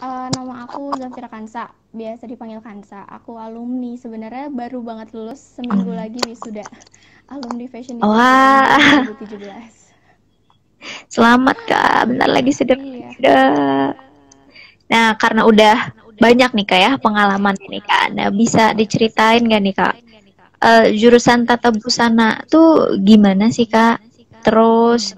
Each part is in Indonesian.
Nama aku Zafira Kansa, biasa dipanggil Kansa. Aku alumni, sebenarnya baru banget lulus, seminggu Oh. lagi wisuda. Alumni Fashion Design UNJ Wah, 2017. selamat Kak. Bentar lagi sudah Iya. sudah. Nah, karena udah banyak nih Kak ya pengalaman ini Kak. Nah, bisa diceritain gak nih Kak? Jurusan tata busana tuh gimana sih Kak? Terus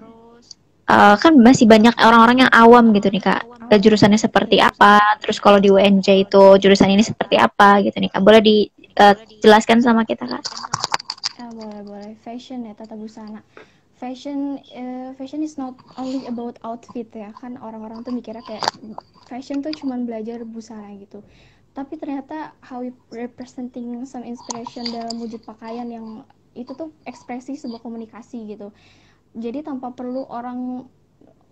kan masih banyak orang-orang yang awam gitu nih Kak. Jurusannya seperti apa? Terus kalau di UNJ itu jurusan ini seperti apa gitu nih Kak? Boleh dijelaskan sama kita Kak? Boleh boleh. Fashion ya, tata busana. Fashion is not only about outfit ya. Kan orang-orang tuh mikirnya kayak fashion tuh cuman belajar busana gitu. Tapi ternyata how we representing some inspiration dalam wujud pakaian yang itu tuh ekspresi sebuah komunikasi gitu. Jadi tanpa perlu orang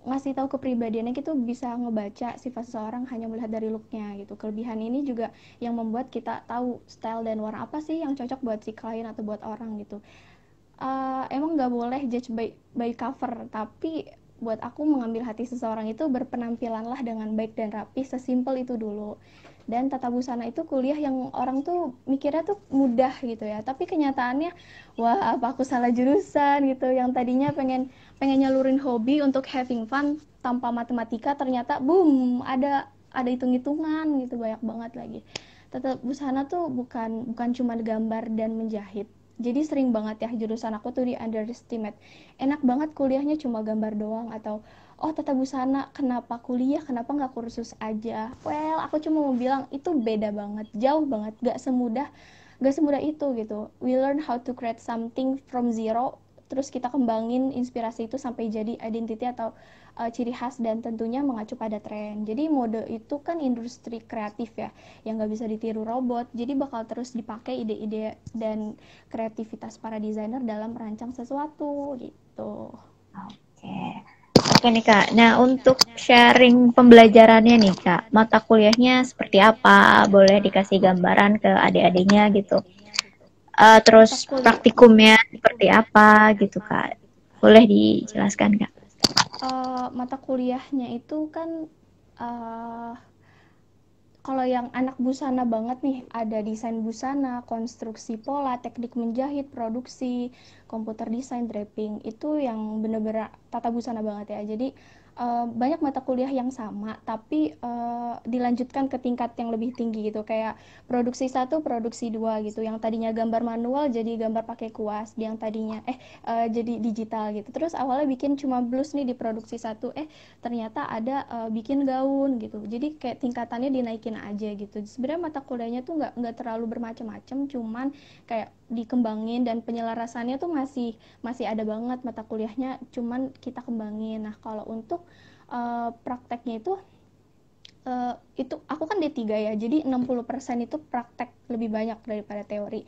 ngasih tahu kepribadiannya, kita bisa ngebaca sifat seseorang hanya melihat dari looknya gitu. Kelebihan ini juga yang membuat kita tahu style dan warna apa sih yang cocok buat si klien atau buat orang gitu. Emang nggak boleh judge by cover, tapi buat aku mengambil hati seseorang itu berpenampilanlah dengan baik dan rapi, sesimpel itu dulu. Dan tata busana itu kuliah yang orang tuh mikirnya tuh mudah gitu ya, tapi kenyataannya wah apa aku salah jurusan gitu. Yang tadinya pengen pengen nyalurin hobi untuk having fun tanpa matematika, ternyata boom ada hitung-hitungan gitu, banyak banget lagi. Tata busana tuh bukan bukan cuma gambar dan menjahit. Jadi sering banget ya jurusan aku tuh di underestimate. Enak banget kuliahnya cuma gambar doang, atau oh tata busana kenapa kuliah, kenapa nggak kursus aja. Well, aku cuma mau bilang itu beda banget, jauh banget, gak semudah itu gitu. We learn how to create something from zero, terus kita kembangin inspirasi itu sampai jadi identity atau ciri khas, dan tentunya mengacu pada tren. Jadi mode itu kan industri kreatif ya, yang nggak bisa ditiru robot. Jadi bakal terus dipakai ide-ide dan kreativitas para desainer dalam merancang sesuatu gitu. Oke. Oke nih Kak. Nah, untuk sharing pembelajarannya nih Kak, mata kuliahnya seperti apa? Boleh dikasih gambaran ke adik-adiknya gitu. Terus Mata kuliah praktikumnya seperti apa gitu Kak? Boleh dijelaskan Kak? mata kuliahnya itu kan uh, kalau yang anak busana banget nih, ada desain busana, konstruksi pola, teknik menjahit, produksi, komputer desain, draping. Itu yang bener-bener tata busana banget ya. Jadi banyak mata kuliah yang sama, tapi dilanjutkan ke tingkat yang lebih tinggi gitu. Kayak produksi satu, produksi dua gitu. Yang tadinya gambar manual jadi gambar pakai kuas. Yang tadinya jadi digital gitu. Terus awalnya bikin cuma blus nih di produksi satu, ternyata ada bikin gaun gitu. Jadi kayak tingkatannya dinaikin aja gitu. Sebenarnya mata kuliahnya tuh nggak terlalu bermacam-macam, cuman kayak dikembangin, dan penyelarasannya tuh masih masih ada banget mata kuliahnya, cuman kita kembangin. Nah kalau untuk prakteknya itu aku kan D3 ya, jadi 60% itu praktek lebih banyak daripada teori.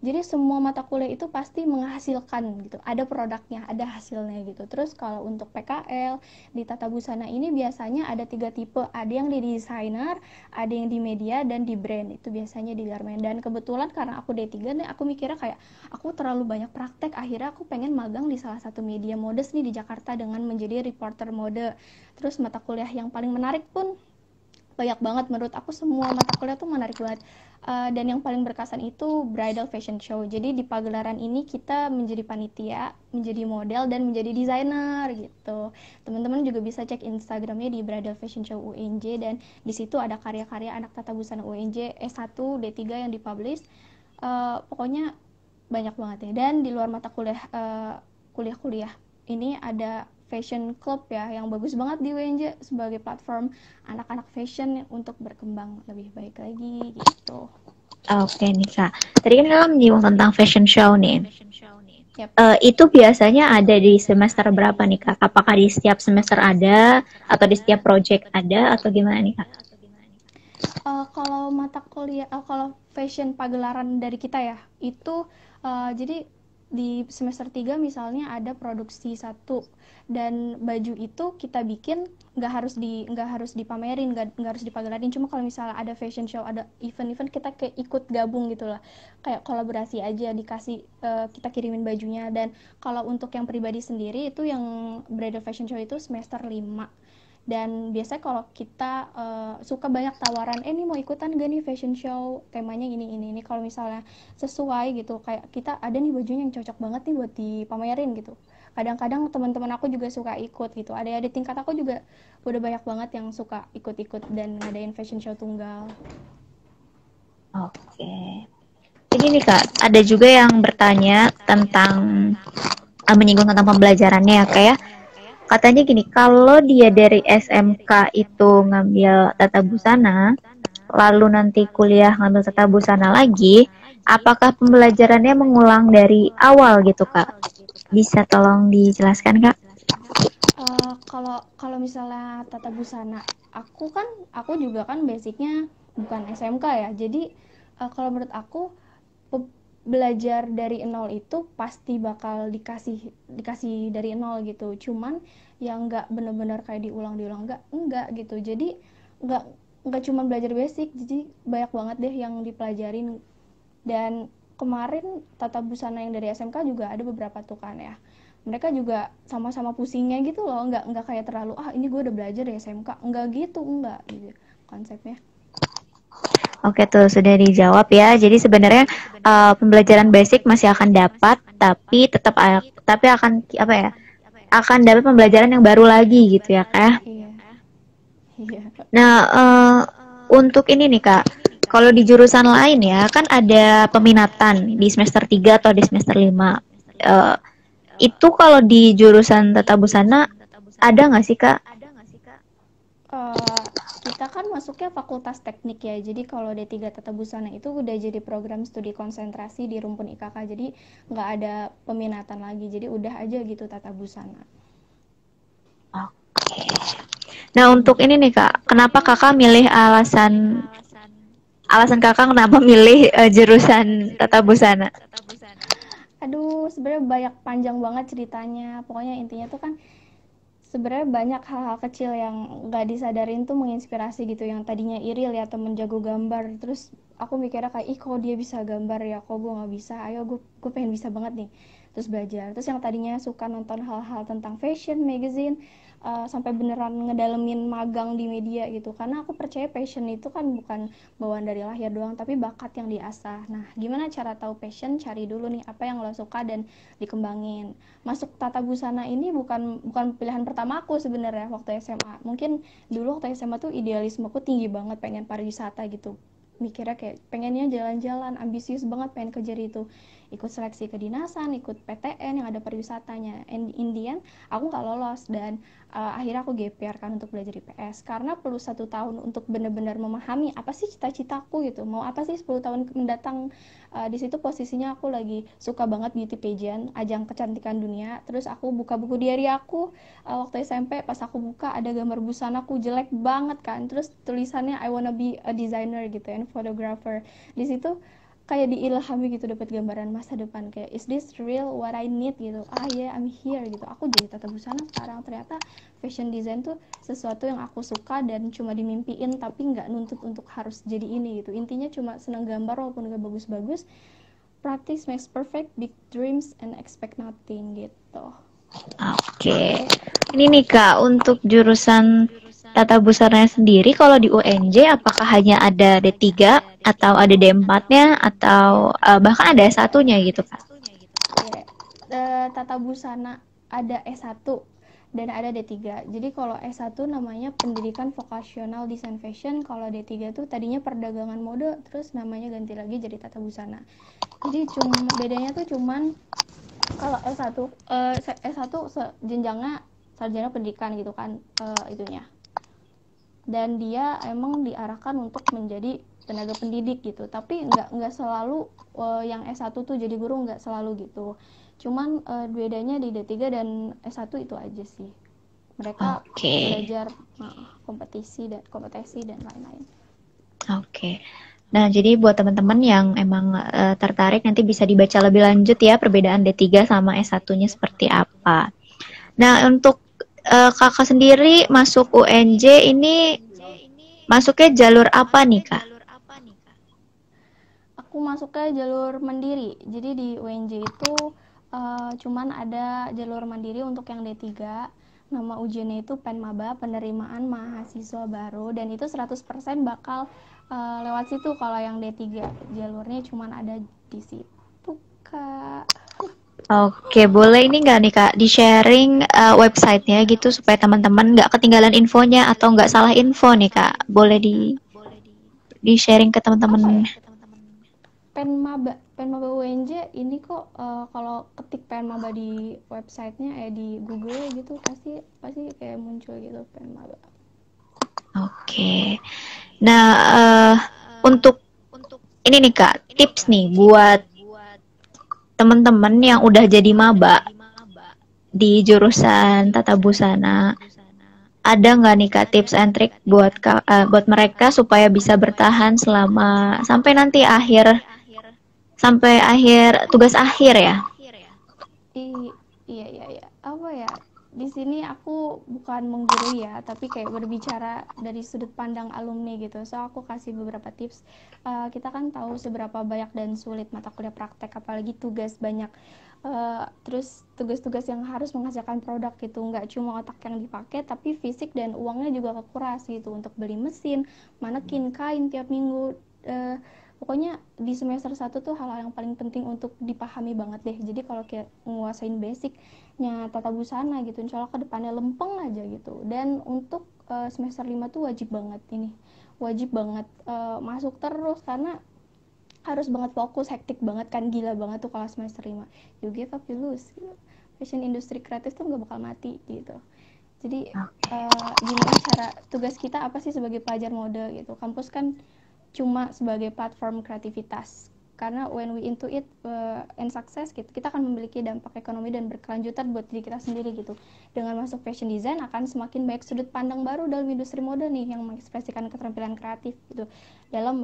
Jadi semua mata kuliah itu pasti menghasilkan gitu, ada produknya, ada hasilnya gitu. Terus kalau untuk PKL di tata busana ini biasanya ada tiga tipe, ada yang di desainer, ada yang di media, dan di brand. Itu biasanya di garment. Dan kebetulan karena aku D3 nih, aku mikirnya kayak aku terlalu banyak praktek, akhirnya aku pengen magang di salah satu media modest nih di Jakarta dengan menjadi reporter mode. Terus mata kuliah yang paling menarik pun banyak banget, menurut aku semua mata kuliah tuh menarik banget. Dan yang paling berkesan itu bridal fashion show. Jadi di pagelaran ini kita menjadi panitia, menjadi model, dan menjadi desainer gitu. Teman-teman juga bisa cek Instagramnya di bridal fashion show UNJ, dan di situ ada karya-karya anak tata busana UNJ S1 D3 yang dipublish. Pokoknya banyak banget ya. Dan di luar mata kuliah kuliah-kuliah ini ada fashion club ya, yang bagus banget di UNJ sebagai platform anak-anak fashion untuk berkembang lebih baik lagi gitu. Oke nih Kak. Tadi kan Kakak menyinggung tentang fashion show nih. Yap. Itu biasanya ada di semester berapa nih Kak? Apakah di setiap semester ada atau di setiap project ada atau gimana nih Kak? Kalau mata kuliah, kalau fashion pagelaran dari kita ya, itu jadi di semester 3 misalnya ada produksi satu, dan baju itu kita bikin nggak harus dipamerin, nggak harus dipagelarin. Cuma kalau misalnya ada fashion show, ada event-event, kita kayak ikut gabung gitu lah, kayak kolaborasi aja, dikasih kita kirimin bajunya. Dan kalau untuk yang pribadi sendiri itu yang bridal fashion show itu semester 5. Dan biasanya kalau kita suka banyak tawaran, ini mau ikutan gak nih fashion show, temanya ini. Kalau misalnya sesuai gitu, kayak kita ada nih bajunya yang cocok banget nih buat dipamerin gitu. Kadang-kadang teman-teman aku juga suka ikut gitu. Ada tingkat aku juga udah banyak banget yang suka ikut-ikut dan ngadain fashion show tunggal. Oke. Jadi nih Kak, ada juga yang bertanya tentang menyinggung tentang pembelajarannya ya Kak ya. Katanya gini, kalau dia dari SMK itu ngambil tata busana, lalu nanti kuliah ngambil tata busana lagi, apakah pembelajarannya mengulang dari awal gitu Kak? Bisa tolong dijelaskan Kak? Kalau kalau misalnya tata busana, aku juga kan basicnya bukan SMK ya. Jadi kalau menurut aku belajar dari nol itu pasti bakal dikasih dikasih dari nol gitu. Cuman yang nggak benar-benar kayak diulang-diulang, nggak gitu. Jadi nggak nggak cuma belajar basic, jadi banyak banget deh yang dipelajarin. Dan kemarin tata busana yang dari SMK juga ada beberapa tuh kan ya, mereka juga sama-sama pusingnya gitu loh, nggak kayak terlalu ini gue udah belajar dari SMK, nggak gitu, nggak gitu konsepnya. Oke tuh sudah dijawab ya. Jadi sebenarnya pembelajaran basic masih akan dapat, tapi tetap tapi akan apa ya? Akan dapat pembelajaran yang baru lagi gitu ya Kak. Iya, iya. Nah, untuk ini nih Kak, kalau di jurusan lain ya, kan ada peminatan di semester 3 atau di semester 5. Eh, itu kalau di jurusan tata busana, ada nggak sih Kak? Eh, kita kan masuknya fakultas teknik ya, jadi kalau D3 Tata Busana itu udah jadi program studi konsentrasi di rumpun IKK, jadi nggak ada peminatan lagi, jadi udah aja gitu Tata Busana. Oke. Nah, untuk ini nih Kak, kenapa Kakak milih alasan Kakak kenapa milih jurusan tata busana? Aduh, sebenarnya banyak, panjang banget ceritanya, pokoknya intinya tuh kan sebenarnya banyak hal-hal kecil yang nggak disadarin tuh menginspirasi gitu, yang tadinya iri lihat temen jago gambar, terus aku mikirnya kayak, ih kok dia bisa gambar ya, kok gue nggak bisa, ayo gue pengen bisa banget nih, terus belajar. Terus yang tadinya suka nonton hal-hal tentang fashion magazine, sampai beneran ngedalemin magang di media gitu, karena aku percaya passion itu kan bukan bawaan dari lahir doang, tapi bakat yang diasah. Nah, gimana cara tahu passion? Cari dulu nih apa yang lo suka dan dikembangin. Masuk tata busana ini bukan bukan pilihan pertama aku sebenarnya waktu SMA. Mungkin dulu waktu SMA tuh idealismeku tinggi banget, pengen pariwisata gitu, mikirnya kayak pengennya jalan-jalan, ambisius banget pengen kejar itu, ikut seleksi kedinasan, ikut PTN yang ada pariwisatanya. And in the end aku nggak lolos, dan akhirnya aku GPR kan untuk belajar IPS, karena perlu 1 tahun untuk benar-benar memahami apa sih cita-citaku gitu, mau apa sih 10 tahun mendatang. Di situ posisinya aku lagi suka banget beauty pageant, ajang kecantikan dunia. Terus aku buka buku diary aku waktu SMP, pas aku buka ada gambar busanaku jelek banget kan, terus tulisannya I wanna be a designer gitu and photographer. Di situ kayak diilhami gitu, dapat gambaran masa depan, kayak is this real what I need gitu, yeah I'm here gitu, aku jadi tata busana sekarang. Ternyata fashion design tuh sesuatu yang aku suka dan cuma dimimpiin, tapi nggak nuntut untuk harus jadi ini gitu. Intinya cuma seneng gambar walaupun nggak bagus-bagus, practice makes perfect, big dreams and expect nothing gitu. Oke. Ini nih Kak, untuk jurusan tata busana sendiri kalau di UNJ apakah hanya ada D3 atau ada D4-nya atau bahkan ada S1-nya gitu Kak? Tata busana ada S1 dan ada D3. Jadi kalau S1 namanya Pendidikan Vokasional Desain Fashion, kalau D3 tuh tadinya Perdagangan Mode, terus namanya ganti lagi jadi Tata Busana. Jadi bedanya tuh cuman kalau S1 jenjangnya sarjana pendidikan gitu kan, itunya. Dan dia emang diarahkan untuk menjadi tenaga pendidik gitu, tapi nggak selalu yang S1 tuh jadi guru, nggak selalu gitu. Cuman bedanya di D3 dan S1 itu aja sih, mereka belajar kompetisi dan lain-lain. Oke. Nah, jadi buat teman-teman yang emang tertarik, nanti bisa dibaca lebih lanjut ya perbedaan D3 sama S1-nya seperti apa. Nah, untuk kakak sendiri masuk UNJ ini masuknya jalur apa nih kak? Aku masuknya jalur mandiri. Jadi di UNJ itu cuman ada jalur mandiri untuk yang D3. Nama ujiannya itu PENMABA, penerimaan mahasiswa baru, dan itu 100% bakal lewat situ. Kalau yang D3 jalurnya cuman ada di situ, Kak. Oke, boleh ini nggak nih Kak, di-sharing websitenya gitu supaya teman-teman nggak ketinggalan infonya atau nggak salah info nih Kak. Boleh di-sharing ke Apa teman-teman. ya? Penmaba UNJ ini kok, kalau ketik Penmaba di websitenya, di Google gitu, pasti pasti kayak muncul gitu Penmaba. Oke. Nah, untuk ini nih Kak, tips nih buat teman-teman yang udah jadi maba di jurusan tata busana. Ada nggak nih Kak tips and trick buat mereka supaya bisa bertahan selama sampai akhir tugas akhir ya? Iya, iya, iya. Apa ya? Di sini aku bukan menggurui ya, tapi kayak berbicara dari sudut pandang alumni gitu. So aku kasih beberapa tips. Kita kan tahu seberapa banyak dan sulit mata kuliah praktek, apalagi tugas banyak. Terus tugas-tugas yang harus menghasilkan produk gitu, nggak cuma otak yang dipakai, tapi fisik dan uangnya juga kekuras gitu untuk beli mesin, manekin, kain tiap minggu. Uh, Pokoknya di semester 1 tuh hal-hal yang paling penting untuk dipahami banget deh. Jadi kalau kayak nguasain basicnya tata busana gitu, insya Allah ke depannya lempeng aja gitu. Dan untuk semester 5 tuh wajib banget ini, wajib banget masuk terus, karena harus banget fokus, hektik banget kan, gila banget tuh kalau semester 5. You give up, you lose gitu. Fashion industri kreatif tuh gak bakal mati gitu. Jadi gimana cara tugas kita apa sih sebagai pelajar mode gitu. Kampus kan cuma sebagai platform kreativitas, karena when we into it and success gitu, kita akan memiliki dampak ekonomi dan berkelanjutan buat diri kita sendiri gitu. Dengan masuk fashion design akan semakin banyak sudut pandang baru dalam industri mode nih, yang mengekspresikan keterampilan kreatif gitu dalam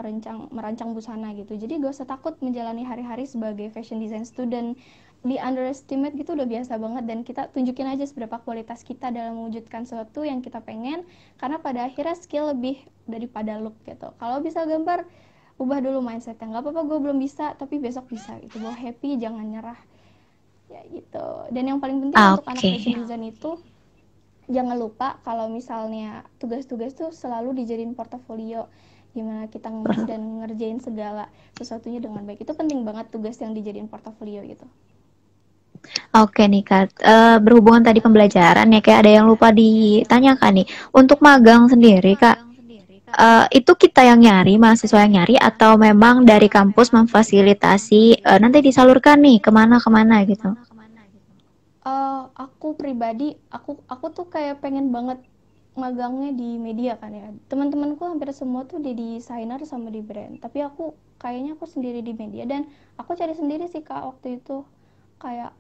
merancang busana gitu. Jadi gak usah takut menjalani hari-hari sebagai fashion design student. Di underestimate gitu udah biasa banget, dan kita tunjukin aja seberapa kualitas kita dalam mewujudkan sesuatu yang kita pengen, karena pada akhirnya skill lebih daripada look gitu. Kalau bisa gambar, ubah dulu mindsetnya, nggak apa-apa gue belum bisa tapi besok bisa gitu, bawa happy, jangan nyerah ya gitu. Dan yang paling penting untuk anak Oke. fashion design itu, jangan lupa kalau misalnya tugas-tugas tuh selalu dijadiin portofolio, gimana kita ngemas dan ngerjain segala sesuatunya dengan baik. Itu penting banget tugas yang dijadiin portofolio gitu. Oke nih Kak, berhubungan tadi pembelajaran ya kayak ada yang lupa ditanyakan nih. Untuk magang sendiri Kak, itu kita yang nyari, mahasiswa yang nyari atau memang dari kampus memfasilitasi nanti disalurkan nih kemana-kemana gitu? Aku pribadi, aku tuh kayak pengen banget magangnya di media kan ya. Teman-temanku hampir semua tuh di desainer sama di brand, tapi aku kayaknya aku sendiri di media, dan aku cari sendiri sih Kak waktu itu. Kayak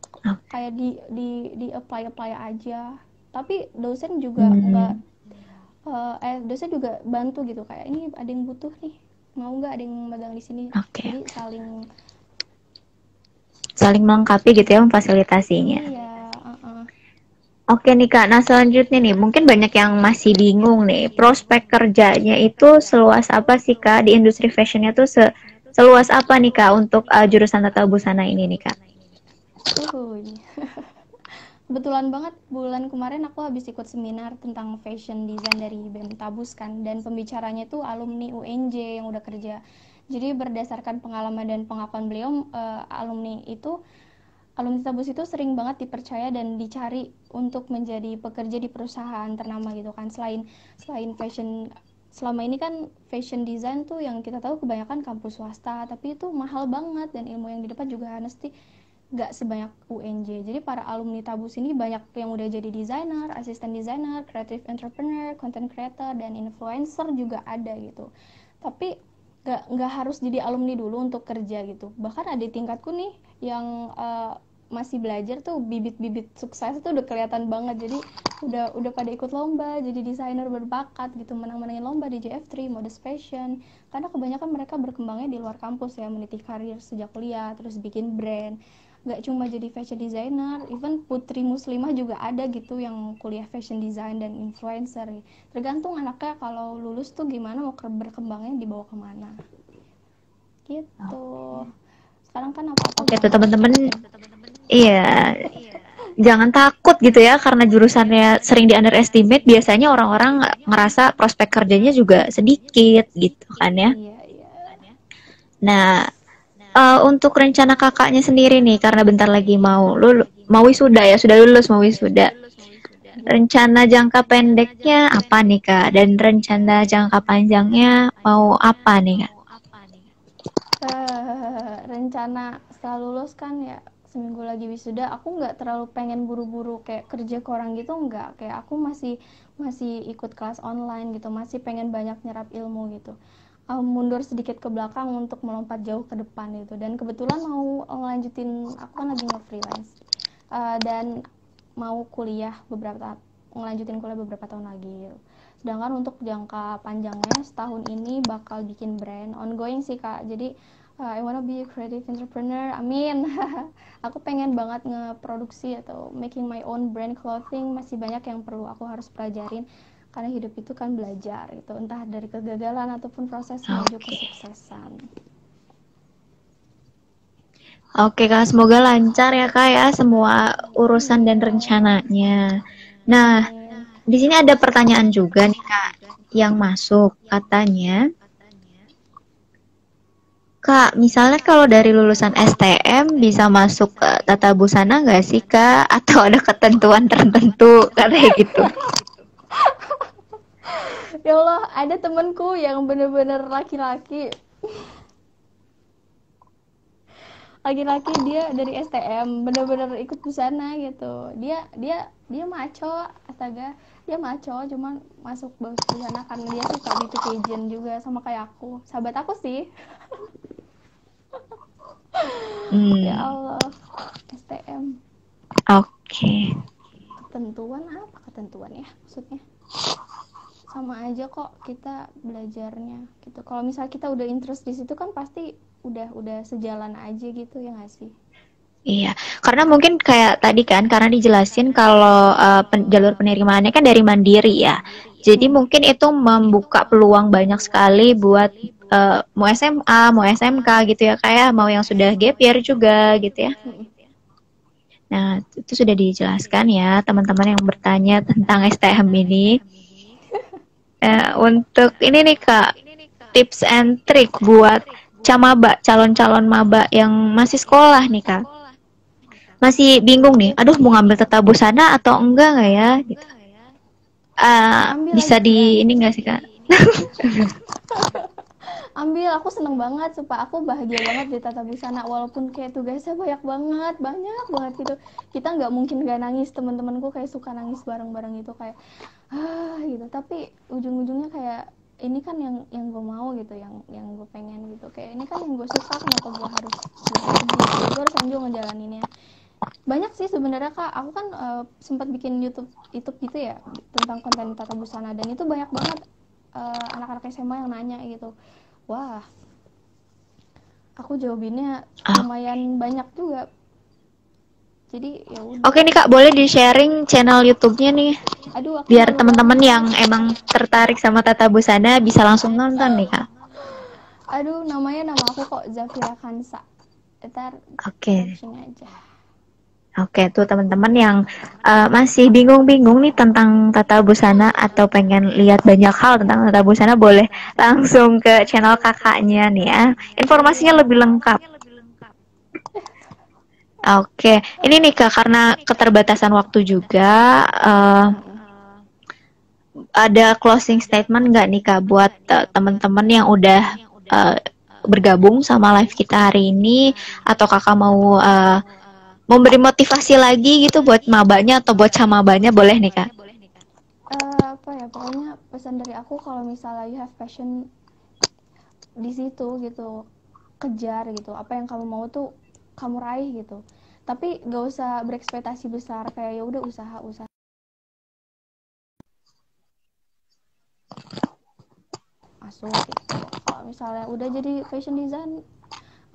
kayak di apply aja. Tapi dosen juga nggak, Hmm, dosen juga bantu gitu, kayak ini ada yang butuh nih, mau nggak ada yang magang di sini. oke. Jadi saling. Saling melengkapi gitu ya memfasilitasinya. Iya, Oke nih Kak, nah selanjutnya nih, mungkin banyak yang masih bingung nih, prospek kerjanya itu seluas apa sih Kak, di industri fashionnya tuh seluas apa nih Kak untuk jurusan tata busana ini nih Kak? uhuy. Kebetulan banget bulan kemarin aku habis ikut seminar tentang fashion design dari BEM Tabus kan, dan pembicaranya tuh alumni UNJ yang udah kerja. Jadi berdasarkan pengalaman dan pengakuan beliau, alumni Tabus itu sering banget dipercaya dan dicari untuk menjadi pekerja di perusahaan ternama gitu kan. Selain selain fashion, selama ini kan fashion design tuh yang kita tahu kebanyakan kampus swasta, tapi itu mahal banget, dan ilmu yang didapat juga honestly nggak sebanyak UNJ. Jadi para alumni Tabus ini banyak yang udah jadi desainer, asisten desainer, creative entrepreneur, content creator, dan influencer juga ada gitu. Tapi nggak harus jadi alumni dulu untuk kerja gitu. Bahkan ada di tingkatku nih yang masih belajar tuh, bibit-bibit sukses tuh udah kelihatan banget. Jadi udah pada ikut lomba jadi desainer berbakat gitu, menang-menangin lomba di JF3 Modest Fashion, karena kebanyakan mereka berkembangnya di luar kampus ya, meniti karir sejak kuliah terus bikin brand. Nggak cuma jadi fashion designer, even putri muslimah juga ada gitu yang kuliah fashion design dan influencer. Tergantung anaknya kalau lulus tuh gimana, mau berkembangnya dibawa kemana gitu. Sekarang kan apa-apa Oke tuh gampang teman-teman, banget ya. iya jangan takut gitu ya karena jurusannya sering di underestimate. Biasanya orang-orang ngerasa prospek kerjanya juga sedikit gitu kan ya. Iya, iya. Nah, untuk rencana kakaknya sendiri nih, karena bentar lagi mau wisuda ya, sudah lulus mau wisuda. Rencana jangka pendeknya apa nih kak? Dan rencana jangka panjangnya mau apa nih kak? Rencana setelah lulus kan ya seminggu lagi wisuda, aku nggak terlalu pengen buru-buru kayak kerja ke orang gitu, nggak. Kayak aku masih masih ikut kelas online gitu, masih pengen banyak nyerap ilmu gitu. Mundur sedikit ke belakang untuk melompat jauh ke depan gitu. Dan kebetulan mau ngelanjutin, aku kan lagi nge-freelance. Dan mau ngelanjutin kuliah beberapa tahun lagi gitu. Sedangkan untuk jangka panjangnya setahun ini bakal bikin brand ongoing sih kak. Jadi I wanna be a creative entrepreneur. Amin. Aku pengen banget ngeproduksi atau making my own brand clothing. Masih banyak yang perlu aku harus pelajarin karena hidup itu kan belajar gitu, entah dari kegagalan ataupun proses menuju Oke. kesuksesan. Oke kak, semoga lancar ya kak ya semua urusan dan Iya. rencananya. Nah, Amin. di sini ada pertanyaan juga nih kak yang masuk katanya. Kak, misalnya kalau dari lulusan STM bisa masuk ke tata busana nggak sih kak? Atau ada ketentuan tertentu kayak gitu? Ya Allah, ada temenku yang bener-bener laki-laki dia dari STM bener-bener ikut busana gitu. Dia maco, astaga, dia maco cuman masuk busana karena dia suka beauty pageant juga sama kayak aku, sahabat aku sih. Ya Hmm, Allah, STM. oke. Ketentuan apa ketentuan ya maksudnya? Sama aja kok kita belajarnya gitu. Kalau misal kita udah interest di situ kan pasti udah sejalan aja gitu ya nggak sih? Iya, karena mungkin kayak tadi kan, karena dijelasin kalau jalur penerimaannya kan dari mandiri ya. Jadi Mm. mungkin itu membuka peluang banyak sekali buat mau SMA, mau SMK gitu ya, kayak mau yang sudah gap year juga gitu ya. Mm. Nah, itu sudah dijelaskan ya teman-teman yang bertanya tentang STM ini. Untuk ini nih Kak, tips and trick buat camaba, calon-calon maba yang masih sekolah nih Kak. Masih bingung nih, aduh mau ngambil tata busana atau enggak nggak ya? Gitu. Ambil Bisa aja kak. di ini nggak sih Kak? Ambil, aku seneng banget supaya aku bahagia banget di tata busana walaupun kayak tugasnya banyak banget gitu. Kita nggak mungkin gak nangis, teman-temanku kayak suka nangis bareng-bareng gitu kayak gitu, tapi ujung-ujungnya kayak ini kan yang gue mau gitu, yang gue pengen gitu, kayak ini kan yang gue suka, kenapa gue harus sedih gitu, gue harus enjoy ngejalaninnya. Banyak sih sebenarnya kak, aku kan sempat bikin YouTube YouTube gitu ya tentang konten tata busana, dan itu banyak banget anak-anak SMA yang nanya gitu. Wah, aku jawabinnya Ah, lumayan banyak juga. Jadi ya udah. Oke nih Kak, boleh di-sharing channel YouTube-nya nih, Aduh, aku biar malu teman-teman banget. yang emang tertarik sama tata busana bisa langsung nonton nih Kak. Aduh, nama aku kok Zafira Kansa. Ntar Oke. searching aja. Oke, tuh teman-teman yang masih bingung-bingung nih tentang tata busana atau pengen lihat banyak hal tentang tata busana, boleh langsung ke channel kakaknya nih ya. Informasinya Iya. lebih lengkap. Oke, ini nih Kak, karena keterbatasan waktu juga, Mm-mm. ada closing statement nggak nih Kak buat teman-teman yang udah uh, bergabung sama live kita hari ini, atau Kakak mau memberi motivasi lagi gitu buat mabanya atau buat camabanya, boleh nih Kak. Apa ya, pokoknya pesan dari aku kalau misalnya you have passion di situ gitu, kejar gitu, apa yang kamu mau tuh kamu raih gitu, tapi gak usah berekspektasi besar, kayak ya udah usaha usaha masuk gitu. Kalau misalnya udah jadi fashion design,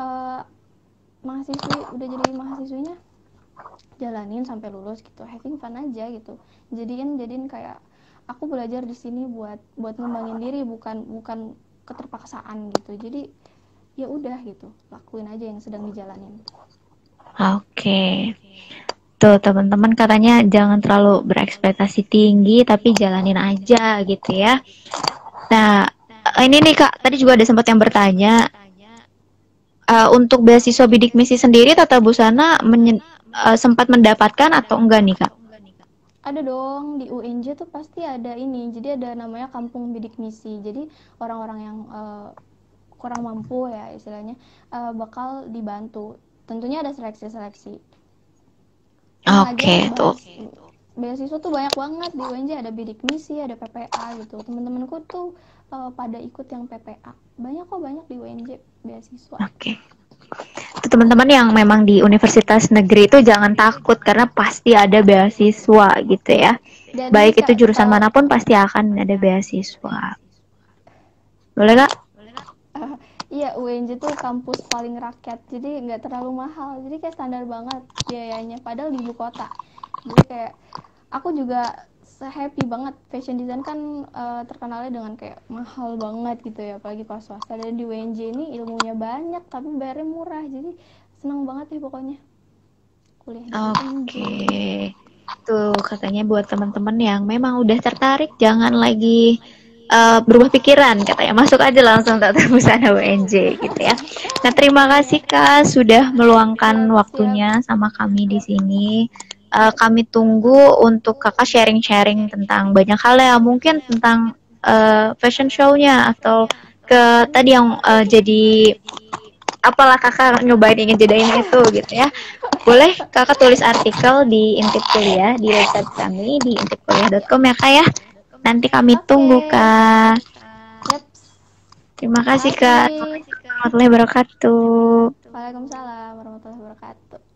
uh, udah jadi mahasiswinya, jalanin sampai lulus gitu, having fun aja gitu, jadiin kayak aku belajar di sini buat ngembangin diri, bukan bukan keterpaksaan gitu. Jadi ya udah gitu, lakuin aja yang sedang dijalanin. Oke. Tuh, teman-teman katanya jangan terlalu berekspektasi tinggi, tapi jalanin aja gitu ya. Nah, ini nih Kak, tadi juga ada sempat yang bertanya, untuk beasiswa bidik misi sendiri Tata Busana sempat mendapatkan atau enggak nih Kak? Ada dong, di UNJ tuh pasti ada ini. Jadi ada namanya Kampung Bidik Misi. Jadi orang-orang yang kurang mampu ya istilahnya bakal dibantu. Tentunya ada seleksi-seleksi. Tenang aja, Oke, tuh. beasiswa tuh banyak banget di UNJ, ada bidik misi, ada PPA gitu. Temen-temenku tuh pada ikut yang PPA. Banyak kok, banyak di UNJ beasiswa. Oke. Itu teman-teman yang memang di universitas negeri itu jangan takut karena pasti ada beasiswa gitu ya. Jadi Baik itu jurusan kalau manapun pasti akan ada beasiswa. Boleh Kak? iya, UNJ tuh kampus paling rakyat, jadi nggak terlalu mahal, jadi kayak standar banget biayanya, padahal di ibu kota. Jadi kayak aku juga happy banget. Fashion design kan terkenalnya dengan kayak mahal banget gitu ya, apalagi pas swasta. Dan di UNJ ini ilmunya banyak tapi bayarnya murah, jadi seneng banget ya pokoknya kuliah di UNJ. Oke. Tuh katanya buat teman-teman yang memang udah tertarik jangan lagi berubah pikiran katanya masuk aja langsung Tata Busana UNJ gitu ya. Nah, terima Iya, kasih Kak sudah meluangkan siap siap. waktunya sama kami di sini. Kami tunggu untuk Kakak sharing-sharing tentang banyak hal ya, mungkin tentang fashion show-nya atau ke tadi yang jadi apalah Kakak nyobain ingin jadain itu gitu ya. Boleh Kakak tulis artikel di Intip Kuliah di website kami di intipkuliah.com ya Kak ya. Nanti kami Oke, tunggu Kak. yep. Terima kasih Kak. Makasih. Warahmatullahi wabarakatuh. Waalaikumsalam warahmatullahi wabarakatuh.